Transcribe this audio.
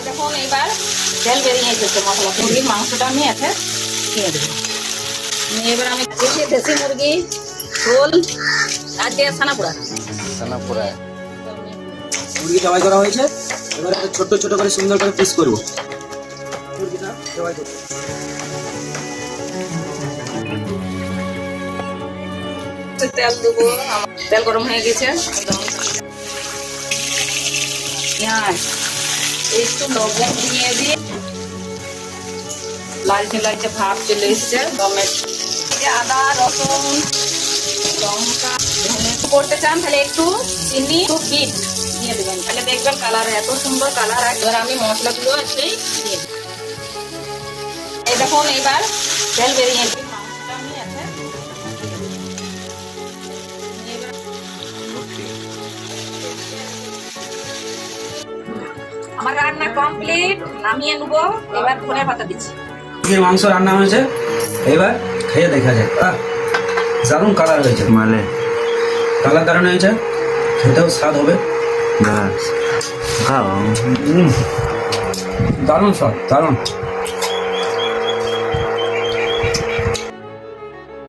দেখুন এবার তেল বেরিয়ে এসেছে মশলা মুরগির মাংসটা আমি এতে দিয়ে দেবো। এবার আমি দিচ্ছি দেশি মুরগি ঝোল আর দিয়ে ছানাপোড়া মুরগি জবাই করা হয়েছে। এবার ছোট ছোট করে সুন্দর করে পিস করবো। মুরগিটা জবাই করবো। তেল দেবো, তেল গরম হয়ে গেছে। পেঁয়াজ একটু লবণ দিয়ে দিয়ে লালচে লালচে ভাব চলে এসছে। আদা রসুন লঙ্কা করতে চান তাহলে একটু চিনি একটু বিট দিয়ে দেবেন, তাহলে দেখবেন কালার এত সুন্দর কালার আসবে। এবার আমি মশলাগুলো আছে দিয়ে দেবো। এই দেখুন এবার তেল বেরিয়ে মাংসটা আমি আছে আমার রান্না কমপ্লিট, নামিয়ে নেবো। এবার ধনে পাতা দিচ্ছি। মুরগির মাংস রান্না হয়েছে, এবার খেয়ে দেখা যায়। দারুণ কালার হয়েছে, মালে কালার দারুণ হয়েছে, খেতেও স্বাদ হবে। বাস খাও। দারুণ স্বাদ, দারুণ।